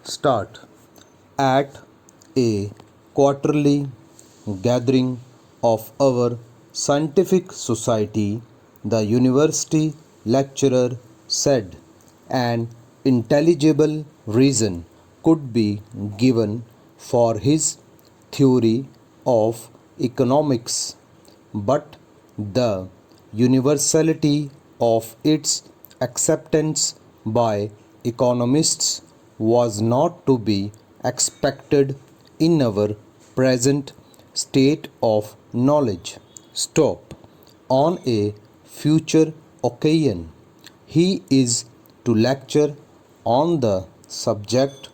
Start. At a quarterly gathering of our scientific society, the university lecturer said an intelligible reason could be given for his theory of economics, but the universality of its acceptance by economists was not to be expected in our present state of knowledge. Stop. On a future occasion, he is to lecture on the subject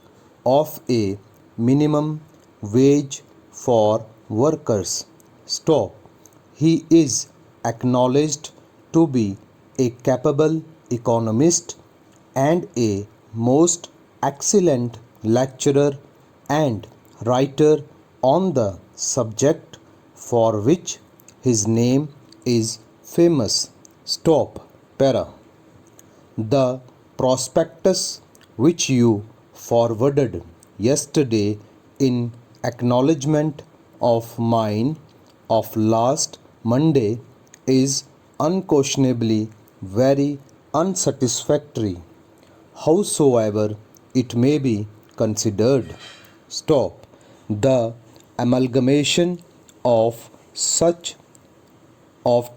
of a minimum wage for workers. Stop. He is acknowledged to be a capable economist and a most excellent lecturer and writer on the subject for which his name is famous. Stop. Para. The prospectus which you forwarded yesterday in acknowledgement of mine of last Monday is unquestionably very unsatisfactory, howsoever it may be considered. Stop. The amalgamation of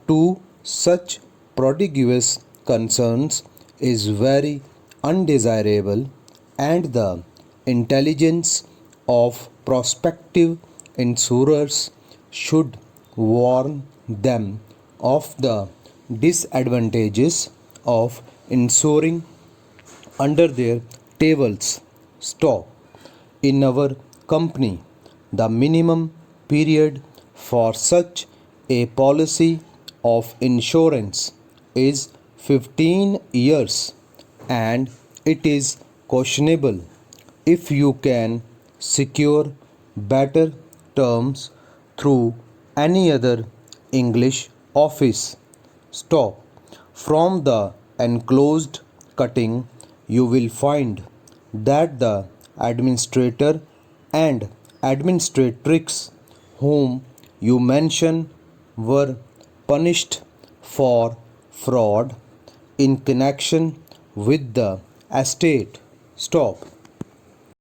two such prodigious concerns is very undesirable, and the intelligence of prospective insurers should warn them of the disadvantages of insuring under their tables. Stop. In our company, the minimum period for such a policy of insurance is 15 years, and it is questionable if you can secure better terms through any other English office. Stop. From the enclosed cutting, you will find that the administrator and administratrix whom you mention were punished for fraud in connection with the estate. Stop.